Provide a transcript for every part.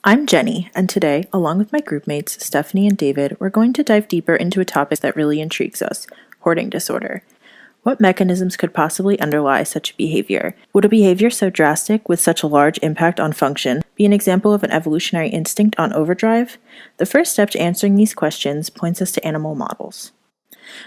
I'm Jenny, and today, along with my groupmates Stephanie and David, we're going to dive deeper into a topic that really intrigues us: hoarding disorder. What mechanisms could possibly underlie such behavior? Would a behavior so drastic, with such a large impact on function, be an example of an evolutionary instinct on overdrive? The first step to answering these questions points us to animal models.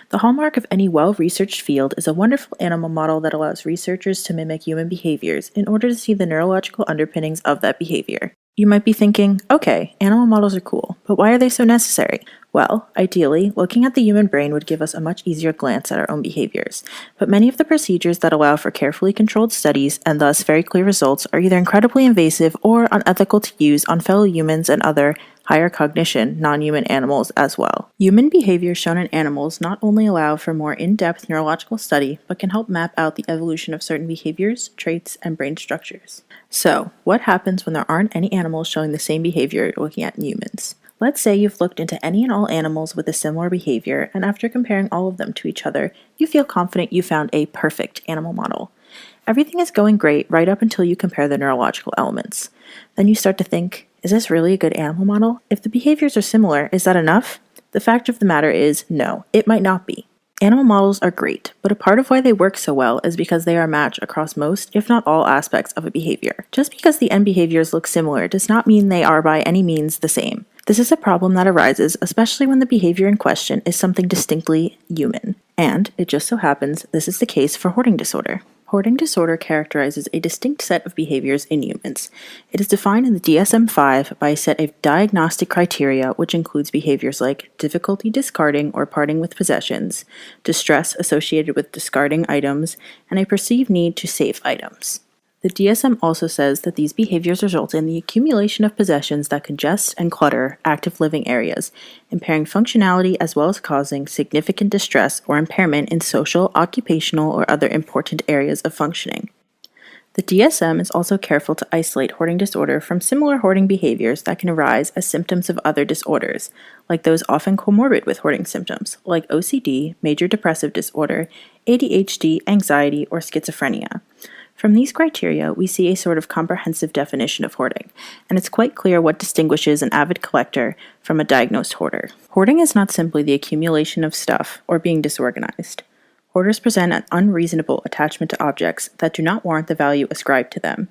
The hallmark of any well-researched field is a wonderful animal model that allows researchers to mimic human behaviors in order to see the neurological underpinnings of that behavior. You might be thinking, okay, animal models are cool, but why are they so necessary? Well, ideally, looking at the human brain would give us a much easier glance at our own behaviors, but many of the procedures that allow for carefully controlled studies and thus very clear results are either incredibly invasive or unethical to use on fellow humans and other higher cognition, non-human animals as well. Human behavior shown in animals not only allow for more in-depth neurological study, but can help map out the evolution of certain behaviors, traits, and brain structures. So, what happens when there aren't any animals showing the same behavior you're looking at in humans? Let's say you've looked into any and all animals with a similar behavior, and after comparing all of them to each other, you feel confident you found a perfect animal model. Everything is going great right up until you compare the neurological elements. Then you start to think, is this really a good animal model? If the behaviors are similar, is that enough? The fact of the matter is, no, it might not be. Animal models are great, but a part of why they work so well is because they are a match across most, if not all, aspects of a behavior. Just because the end behaviors look similar does not mean they are by any means the same. This is a problem that arises especially when the behavior in question is something distinctly human. And, it just so happens, this is the case for hoarding disorder. Hoarding disorder characterizes a distinct set of behaviors in humans. It is defined in the DSM-5 by a set of diagnostic criteria which includes behaviors like difficulty discarding or parting with possessions, distress associated with discarding items, and a perceived need to save items. The DSM also says that these behaviors result in the accumulation of possessions that congest and clutter active living areas, impairing functionality as well as causing significant distress or impairment in social, occupational, or other important areas of functioning. The DSM is also careful to isolate hoarding disorder from similar hoarding behaviors that can arise as symptoms of other disorders, like those often comorbid with hoarding symptoms, like OCD, major depressive disorder, ADHD, anxiety, or schizophrenia. From these criteria, we see a sort of comprehensive definition of hoarding, and it's quite clear what distinguishes an avid collector from a diagnosed hoarder. Hoarding is not simply the accumulation of stuff or being disorganized. Hoarders present an unreasonable attachment to objects that do not warrant the value ascribed to them.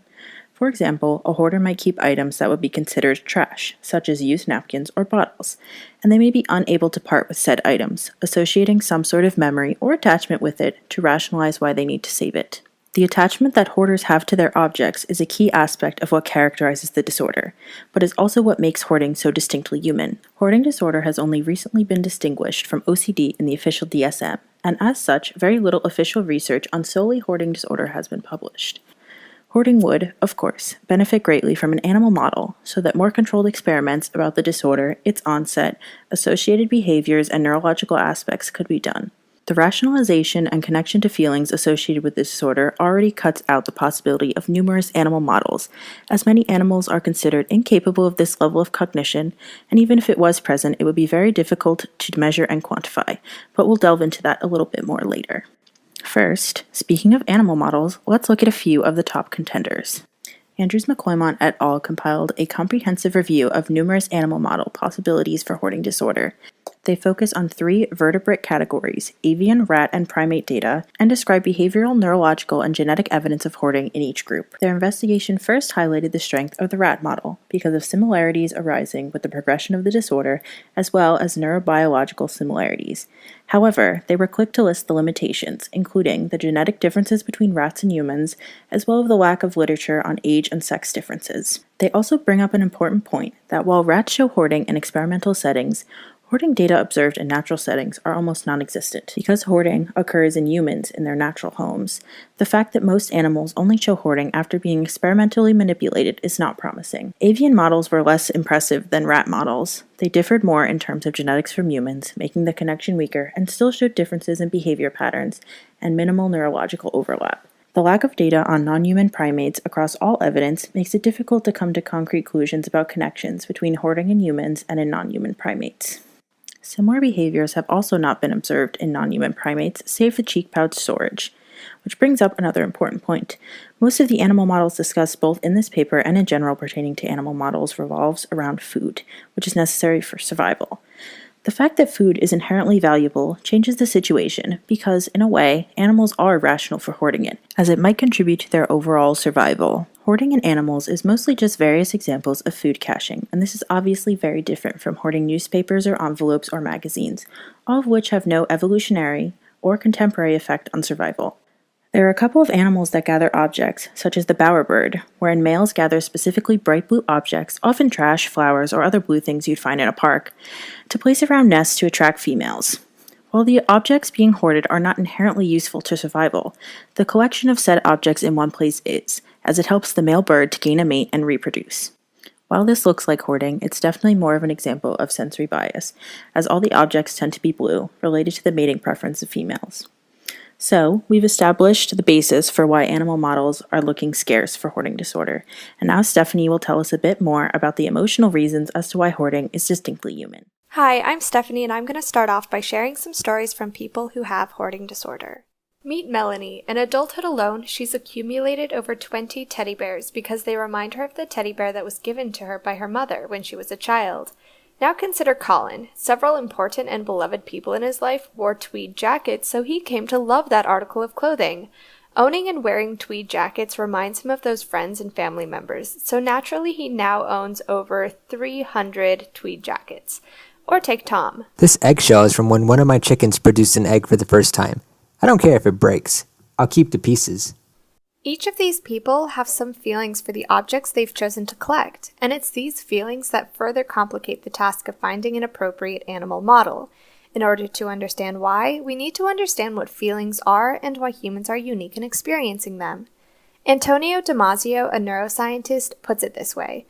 For example, a hoarder might keep items that would be considered trash, such as used napkins or bottles, and they may be unable to part with said items, associating some sort of memory or attachment with it to rationalize why they need to save it. The attachment that hoarders have to their objects is a key aspect of what characterizes the disorder, but is also what makes hoarding so distinctly human. Hoarding disorder has only recently been distinguished from OCD in the official DSM, and as such, very little official research on solely hoarding disorder has been published. Hoarding would, of course, benefit greatly from an animal model so that more controlled experiments about the disorder, its onset, associated behaviors, and neurological aspects could be done. The rationalization and connection to feelings associated with this disorder already cuts out the possibility of numerous animal models, as many animals are considered incapable of this level of cognition, and even if it was present, it would be very difficult to measure and quantify, but we'll delve into that a little bit more later. First, speaking of animal models, let's look at a few of the top contenders. Andrews McCoymont et al. Compiled a comprehensive review of numerous animal model possibilities for hoarding disorder. They focus on 3 vertebrate categories, avian, rat, and primate data, and describe behavioral, neurological, and genetic evidence of hoarding in each group. Their investigation first highlighted the strength of the rat model because of similarities arising with the progression of the disorder, as well as neurobiological similarities. However, they were quick to list the limitations, including the genetic differences between rats and humans, as well as the lack of literature on age and sex differences. They also bring up an important point that while rats show hoarding in experimental settings, hoarding data observed in natural settings are almost non-existent. Because hoarding occurs in humans in their natural homes, the fact that most animals only show hoarding after being experimentally manipulated is not promising. Avian models were less impressive than rat models. They differed more in terms of genetics from humans, making the connection weaker, and still showed differences in behavior patterns and minimal neurological overlap. The lack of data on non-human primates across all evidence makes it difficult to come to concrete conclusions about connections between hoarding in humans and in non-human primates. Similar behaviors have also not been observed in non-human primates, save for cheek pouch storage. which brings up another important point. Most of the animal models discussed both in this paper and in general pertaining to animal models revolves around food, which is necessary for survival. The fact that food is inherently valuable changes the situation because, in a way, animals are rational for hoarding it, as it might contribute to their overall survival. Hoarding in animals is mostly just various examples of food caching, and this is obviously very different from hoarding newspapers or envelopes or magazines, all of which have no evolutionary or contemporary effect on survival. There are a couple of animals that gather objects, such as the bowerbird, wherein males gather specifically bright blue objects, often trash, flowers, or other blue things you'd find in a park, to place around nests to attract females. While the objects being hoarded are not inherently useful to survival, the collection of said objects in one place is, as it helps the male bird to gain a mate and reproduce. While this looks like hoarding, it's definitely more of an example of sensory bias, as all the objects tend to be blue, related to the mating preference of females. So, we've established the basis for why animal models are looking scarce for hoarding disorder, and now Stephanie will tell us a bit more about the emotional reasons as to why hoarding is distinctly human. Hi, I'm Stephanie, and I'm going to start off by sharing some stories from people who have hoarding disorder. Meet Melanie. In adulthood alone, she's accumulated over 20 teddy bears because they remind her of the teddy bear that was given to her by her mother when she was a child. Now consider Colin. Several important and beloved people in his life wore tweed jackets, so he came to love that article of clothing. Owning and wearing tweed jackets reminds him of those friends and family members, so naturally he now owns over 300 tweed jackets. Or take Tom. This eggshell is from when one of my chickens produced an egg for the first time. I don't care if it breaks. I'll keep the pieces. Each of these people have some feelings for the objects they've chosen to collect, and it's these feelings that further complicate the task of finding an appropriate animal model. In order to understand why, we need to understand what feelings are and why humans are unique in experiencing them. Antonio Damasio, a neuroscientist, puts it this way.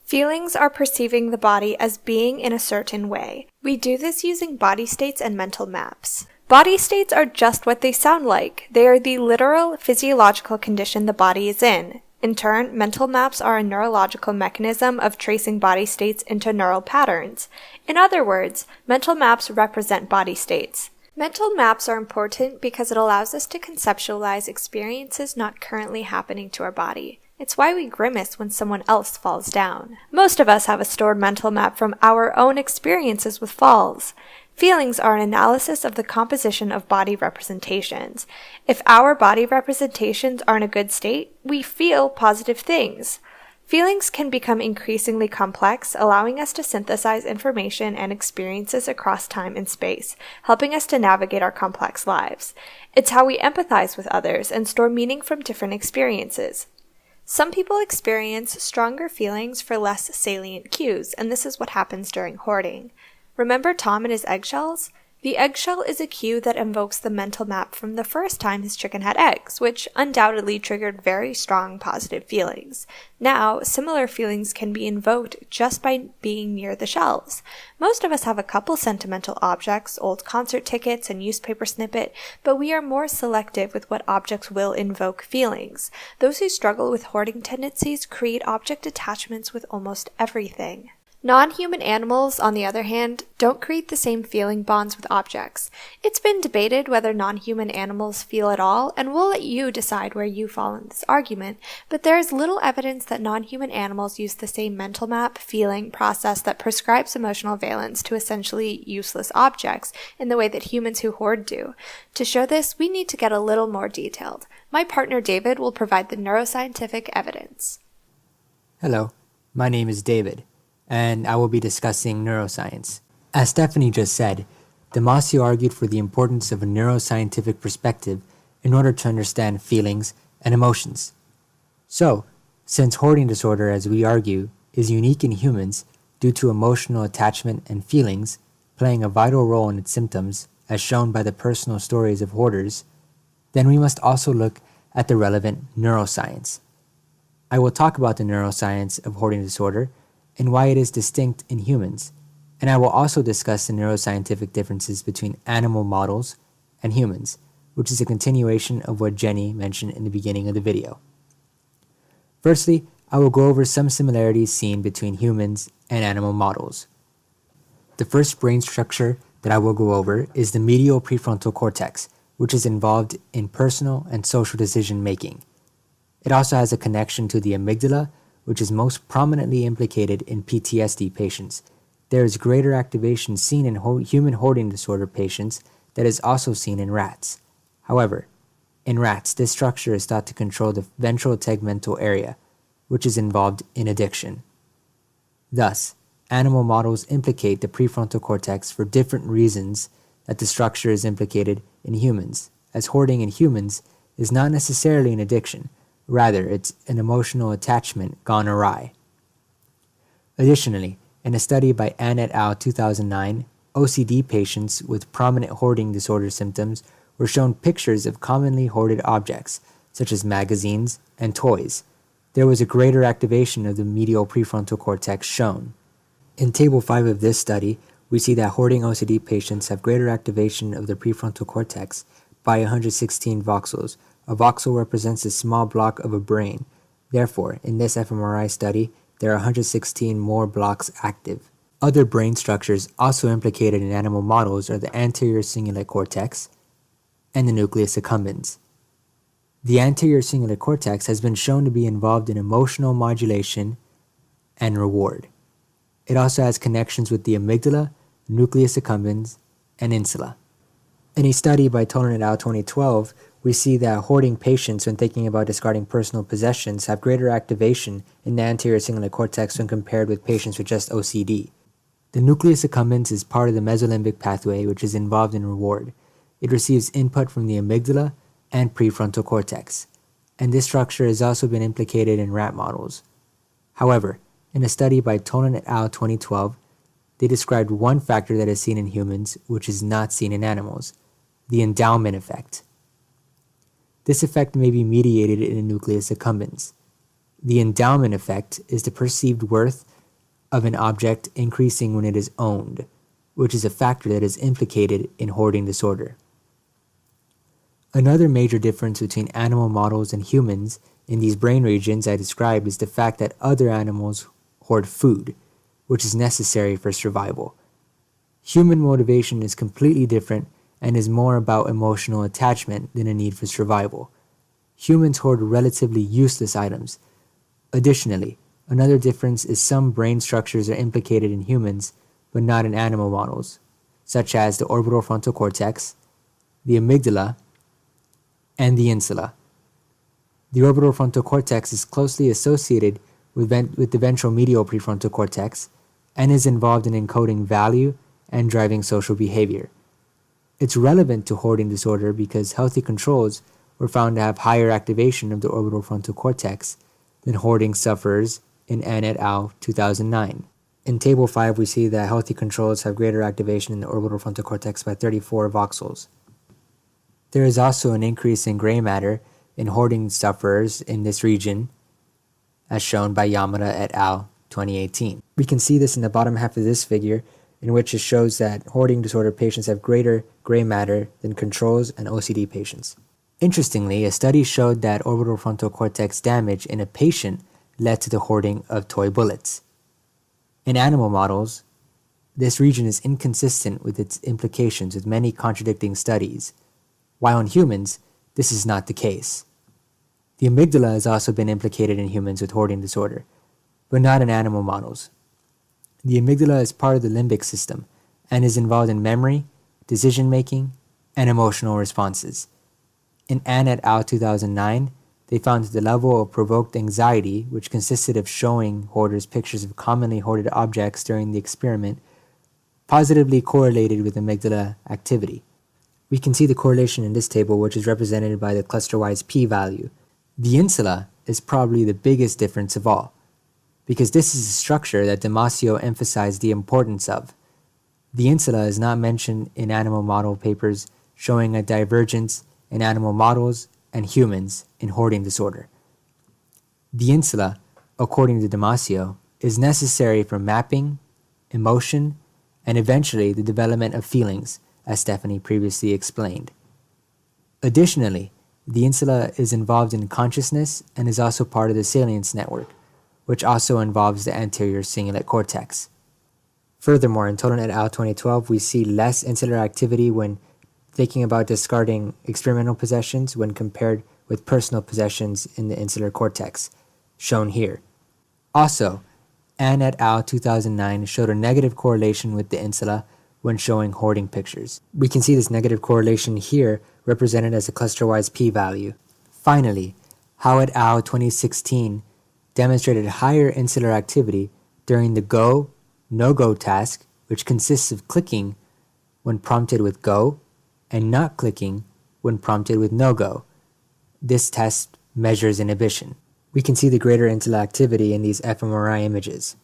Feelings are perceiving the body as being in a certain way. We do this using body states and mental maps. Body states are just what they sound like. They are the literal physiological condition the body is in. In turn, mental maps are a neurological mechanism of tracing body states into neural patterns. In other words, mental maps represent body states. Mental maps are important because it allows us to conceptualize experiences not currently happening to our body. It's why we grimace when someone else falls down. Most of us have a stored mental map from our own experiences with falls. Feelings are an analysis of the composition of body representations. If our body representations are in a good state, we feel positive things. Feelings can become increasingly complex, allowing us to synthesize information and experiences across time and space, helping us to navigate our complex lives. It's how we empathize with others and store meaning from different experiences. Some people experience stronger feelings for less salient cues, and this is what happens during hoarding. Remember Tom and his eggshells? The eggshell is a cue that invokes the mental map from the first time his chicken had eggs, which undoubtedly triggered very strong positive feelings. Now, similar feelings can be invoked just by being near the shelves. Most of us have a couple sentimental objects, old concert tickets, a newspaper snippet, but we are more selective with what objects will invoke feelings. Those who struggle with hoarding tendencies create object attachments with almost everything. Non-human animals, on the other hand, don't create the same feeling bonds with objects. It's been debated whether non-human animals feel at all, and we'll let you decide where you fall in this argument, but there is little evidence that non-human animals use the same mental map, feeling, process that prescribes emotional valence to essentially useless objects in the way that humans who hoard do. To show this, we need to get a little more detailed. My partner David will provide the neuroscientific evidence. Hello, my name is David, and I will be discussing neuroscience. As Stephanie just said, Damasio argued for the importance of a neuroscientific perspective in order to understand feelings and emotions. So, since hoarding disorder, as we argue, is unique in humans due to emotional attachment and feelings playing a vital role in its symptoms, as shown by the personal stories of hoarders, then we must also look at the relevant neuroscience. I will talk about the neuroscience of hoarding disorder and why it is distinct in humans, and I will also discuss the neuroscientific differences between animal models and humans, which is a continuation of what Jenny mentioned in the beginning of the video. Firstly, I will go over some similarities seen between humans and animal models. The first brain structure that I will go over is the medial prefrontal cortex, which is involved in personal and social decision making. It also has a connection to the amygdala, which is most prominently implicated in PTSD patients. There is greater activation seen in human hoarding disorder patients that is also seen in rats. However, in rats, this structure is thought to control the ventral tegmental area, which is involved in addiction. Thus, animal models implicate the prefrontal cortex for different reasons that the structure is implicated in humans, as hoarding in humans is not necessarily an addiction, rather it's an emotional attachment gone awry. Additionally, in a study by Ann et al. 2009, OCD patients with prominent hoarding disorder symptoms were shown pictures of commonly hoarded objects, such as magazines and toys. There was a greater activation of the medial prefrontal cortex shown. In Table 5 of this study, we see that hoarding OCD patients have greater activation of the prefrontal cortex by 116 voxels. A voxel represents a small block of a brain. Therefore, in this fMRI study, there are 116 more blocks active. Other brain structures also implicated in animal models are the anterior cingulate cortex and the nucleus accumbens. The anterior cingulate cortex has been shown to be involved in emotional modulation and reward. It also has connections with the amygdala, nucleus accumbens, and insula. In a study by Tolan et al. 2012, we see that hoarding patients, when thinking about discarding personal possessions, have greater activation in the anterior cingulate cortex when compared with patients with just OCD. The nucleus accumbens is part of the mesolimbic pathway, which is involved in reward. It receives input from the amygdala and prefrontal cortex, and this structure has also been implicated in rat models. However, in a study by Tolan et al. 2012, they described one factor that is seen in humans which is not seen in animals, the endowment effect. This effect may be mediated in the nucleus accumbens. The endowment effect is the perceived worth of an object increasing when it is owned, which is a factor that is implicated in hoarding disorder. Another major difference between animal models and humans in these brain regions I described is the fact that other animals hoard food, which is necessary for survival. Human motivation is completely different and is more about emotional attachment than a need for survival. Humans hoard relatively useless items. Additionally, another difference is some brain structures are implicated in humans, but not in animal models, such as the orbital frontal cortex, the amygdala, and the insula. The orbital frontal cortex is closely associated with the ventral medial prefrontal cortex and is involved in encoding value and driving social behavior. It's relevant to hoarding disorder because healthy controls were found to have higher activation of the orbital frontal cortex than hoarding sufferers in Ann et al. 2009. In Table 5, we see that healthy controls have greater activation in the orbital frontal cortex by 34 voxels. There is also an increase in gray matter in hoarding sufferers in this region, as shown by Yamada et al. 2018. We can see this in the bottom half of this figure, in which it shows that hoarding disorder patients have greater gray matter than controls and OCD patients. Interestingly, a study showed that orbital frontal cortex damage in a patient led to the hoarding of toy bullets. In animal models, this region is inconsistent with its implications, with many contradicting studies, while in humans, this is not the case. The amygdala has also been implicated in humans with hoarding disorder, but not in animal models. The amygdala is part of the limbic system and is involved in memory, decision-making, and emotional responses. In Ann et al. 2009, they found that the level of provoked anxiety, which consisted of showing hoarders pictures of commonly hoarded objects during the experiment, positively correlated with amygdala activity. We can see the correlation in this table, which is represented by the cluster-wise p-value. The insula is probably the biggest difference of all, because this is a structure that Damasio emphasized the importance of. The insula is not mentioned in animal model papers, showing a divergence in animal models and humans in hoarding disorder. The insula, according to Damasio, is necessary for mapping, emotion, and eventually the development of feelings, as Stephanie previously explained. Additionally, the insula is involved in consciousness and is also part of the salience network, which also involves the anterior cingulate cortex. Furthermore, in Tolan et al. 2012, we see less insular activity when thinking about discarding experimental possessions when compared with personal possessions in the insular cortex, shown here. Also, Ann et al. 2009 showed a negative correlation with the insula when showing hoarding pictures. We can see this negative correlation here represented as a cluster-wise p-value. Finally, Howe et al. 2016 demonstrated higher insular activity during the go, no-go task, which consists of clicking when prompted with go and not clicking when prompted with no-go. This test measures inhibition. We can see the greater insular activity in these fMRI images.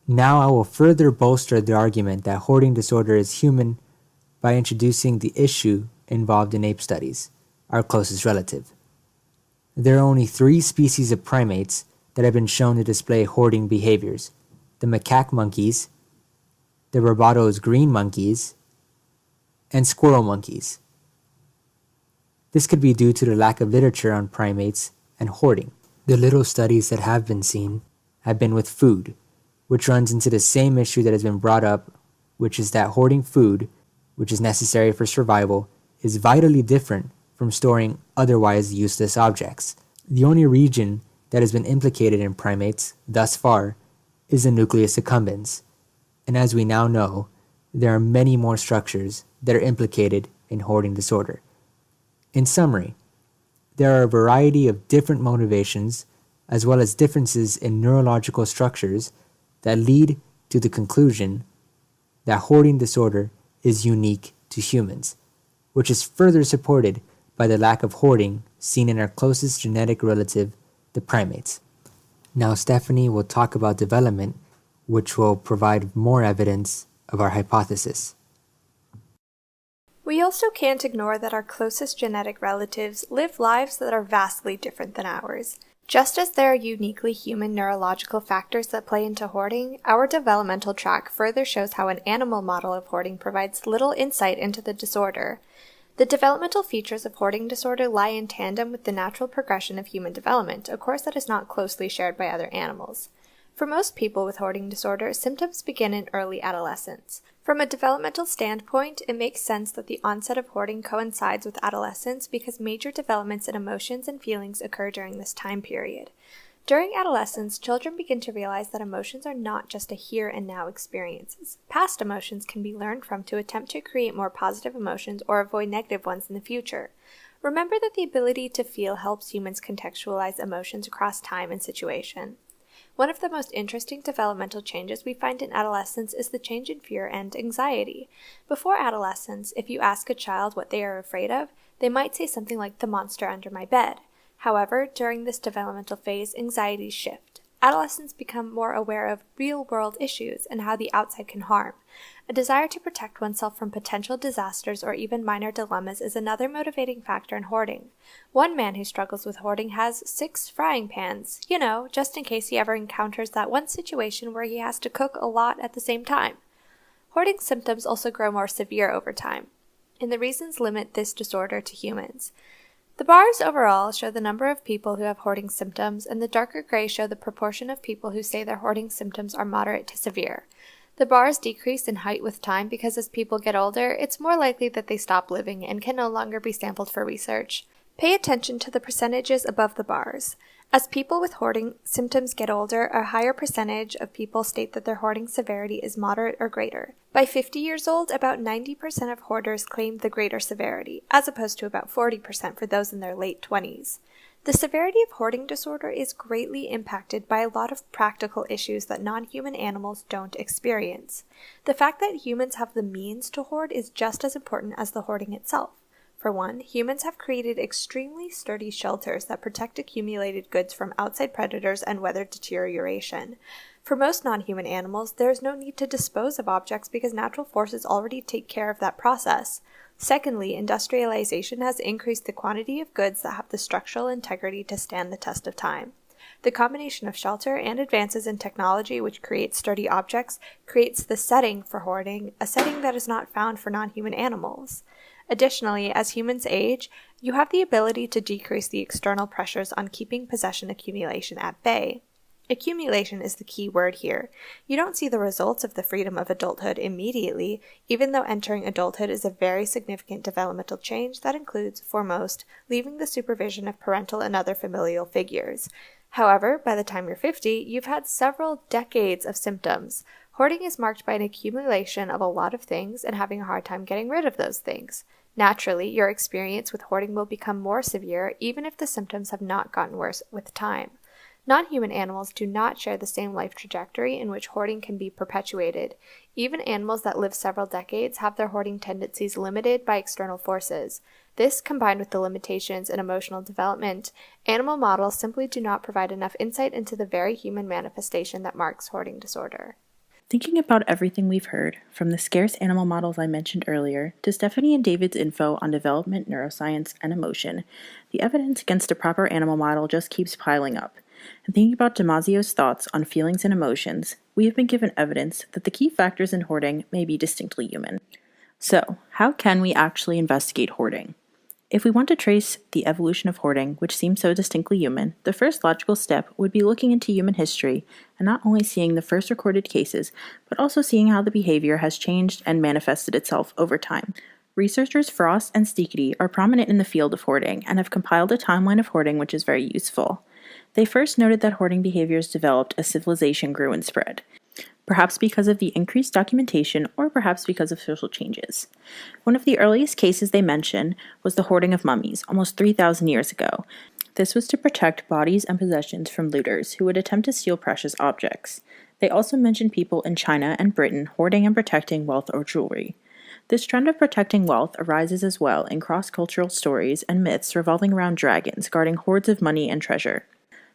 Now I will further bolster the argument that hoarding disorder is human by introducing the issue involved in ape studies, our closest relative. There are only 3 species of primates that have been shown to display hoarding behaviors: the macaque monkeys, the Barbados green monkeys, and squirrel monkeys. This could be due to the lack of literature on primates and hoarding. The little studies that have been seen have been with food, which runs into the same issue that has been brought up, which is that hoarding food, which is necessary for survival, is vitally different from storing otherwise useless objects. The only region that has been implicated in primates thus far is the nucleus accumbens, and as we now know, there are many more structures that are implicated in hoarding disorder. In summary, there are a variety of different motivations as well as differences in neurological structures that lead to the conclusion that hoarding disorder is unique to humans, which is further supported by the lack of hoarding seen in our closest genetic relative, the primates. Now Stephanie will talk about development, which will provide more evidence of our hypothesis. We also can't ignore that our closest genetic relatives live lives that are vastly different than ours. Just as there are uniquely human neurological factors that play into hoarding, our developmental track further shows how an animal model of hoarding provides little insight into the disorder. The developmental features of hoarding disorder lie in tandem with the natural progression of human development, a course that is not closely shared by other animals. For most people with hoarding disorder, symptoms begin in early adolescence. From a developmental standpoint, it makes sense that the onset of hoarding coincides with adolescence because major developments in emotions and feelings occur during this time period. During adolescence, children begin to realize that emotions are not just a here and now experiences. Past emotions can be learned from to attempt to create more positive emotions or avoid negative ones in the future. Remember that the ability to feel helps humans contextualize emotions across time and situation. One of the most interesting developmental changes we find in adolescence is the change in fear and anxiety. Before adolescence, if you ask a child what they are afraid of, they might say something like the monster under my bed. However, during this developmental phase, anxieties shift. Adolescents become more aware of real-world issues and how the outside can harm. A desire to protect oneself from potential disasters or even minor dilemmas is another motivating factor in hoarding. One man who struggles with hoarding has 6 frying pans, just in case he ever encounters that one situation where he has to cook a lot at the same time. Hoarding symptoms also grow more severe over time, and the reasons limit this disorder to humans. The bars overall show the number of people who have hoarding symptoms, and the darker gray show the proportion of people who say their hoarding symptoms are moderate to severe. The bars decrease in height with time because as people get older, it's more likely that they stop living and can no longer be sampled for research. Pay attention to the percentages above the bars. As people with hoarding symptoms get older, a higher percentage of people state that their hoarding severity is moderate or greater. By 50 years old, about 90% of hoarders claim the greater severity, as opposed to about 40% for those in their late 20s. The severity of hoarding disorder is greatly impacted by a lot of practical issues that non-human animals don't experience. The fact that humans have the means to hoard is just as important as the hoarding itself. For one, humans have created extremely sturdy shelters that protect accumulated goods from outside predators and weather deterioration. For most non-human animals, there is no need to dispose of objects because natural forces already take care of that process. Secondly, industrialization has increased the quantity of goods that have the structural integrity to stand the test of time. The combination of shelter and advances in technology which creates sturdy objects creates the setting for hoarding, a setting that is not found for non-human animals. Additionally, as humans age, you have the ability to decrease the external pressures on keeping possession accumulation at bay. Accumulation is the key word here. You don't see the results of the freedom of adulthood immediately, even though entering adulthood is a very significant developmental change that includes, foremost, leaving the supervision of parental and other familial figures. However, by the time you're 50, you've had several decades of symptoms. Hoarding is marked by an accumulation of a lot of things and having a hard time getting rid of those things. Naturally, your experience with hoarding will become more severe even if the symptoms have not gotten worse with time. Non-human animals do not share the same life trajectory in which hoarding can be perpetuated. Even animals that live several decades have their hoarding tendencies limited by external forces. This, combined with the limitations in emotional development, animal models simply do not provide enough insight into the very human manifestation that marks hoarding disorder. Thinking about everything we've heard, from the scarce animal models I mentioned earlier to Stephanie and David's info on development, neuroscience, and emotion, the evidence against a proper animal model just keeps piling up. And thinking about Damasio's thoughts on feelings and emotions, we have been given evidence that the key factors in hoarding may be distinctly human. So, how can we actually investigate hoarding? If we want to trace the evolution of hoarding, which seems so distinctly human, the first logical step would be looking into human history and not only seeing the first recorded cases, but also seeing how the behavior has changed and manifested itself over time. Researchers Frost and Stickety are prominent in the field of hoarding and have compiled a timeline of hoarding which is very useful. They first noted that hoarding behaviors developed as civilization grew and spread, perhaps because of the increased documentation or perhaps because of social changes. One of the earliest cases they mention was the hoarding of mummies, almost 3,000 years ago. This was to protect bodies and possessions from looters who would attempt to steal precious objects. They also mention people in China and Britain hoarding and protecting wealth or jewelry. This trend of protecting wealth arises as well in cross-cultural stories and myths revolving around dragons guarding hoards of money and treasure.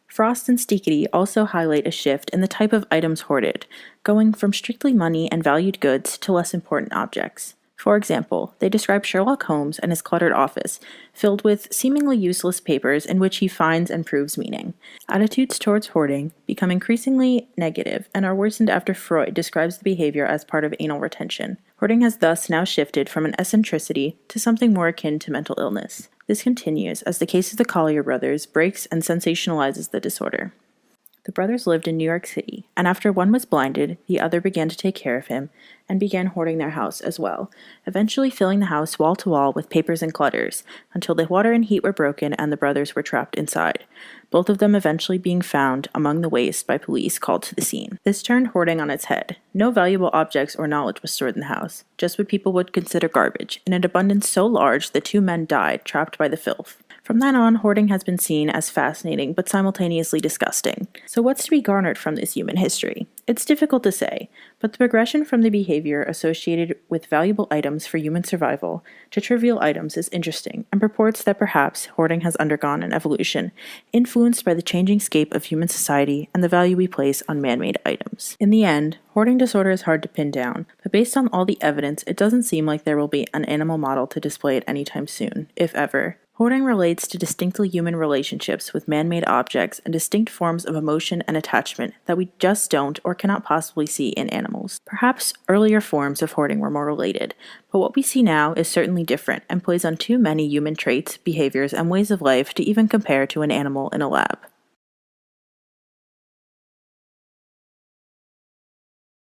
Frost and Stickety also highlight a shift in the type of items hoarded, going from strictly money and valued goods to less important objects. For example, they describe Sherlock Holmes and his cluttered office, filled with seemingly useless papers in which he finds and proves meaning. Attitudes towards hoarding become increasingly negative and are worsened after Freud describes the behavior as part of anal retention. Hoarding has thus now shifted from an eccentricity to something more akin to mental illness. This continues as the case of the Collier brothers breaks and sensationalizes the disorder. The brothers lived in New York City, and after one was blinded, the other began to take care of him and began hoarding their house as well, eventually filling the house wall to wall with papers and clutters, until the water and heat were broken and the brothers were trapped inside, both of them eventually being found among the waste by police called to the scene. This turned hoarding on its head. No valuable objects or knowledge was stored in the house, just what people would consider garbage, in an abundance so large that 2 men died trapped by the filth. From then on, hoarding has been seen as fascinating but simultaneously disgusting. So what's to be garnered from this human history? It's difficult to say, but the progression from the behavior associated with valuable items for human survival to trivial items is interesting and purports that perhaps hoarding has undergone an evolution, influenced by the changing scape of human society and the value we place on man-made items. In the end, hoarding disorder is hard to pin down, but based on all the evidence, it doesn't seem like there will be an animal model to display it anytime soon, if ever. Hoarding relates to distinctly human relationships with man-made objects and distinct forms of emotion and attachment that we just don't or cannot possibly see in animals. Perhaps earlier forms of hoarding were more related, but what we see now is certainly different and plays on too many human traits, behaviors, and ways of life to even compare to an animal in a lab.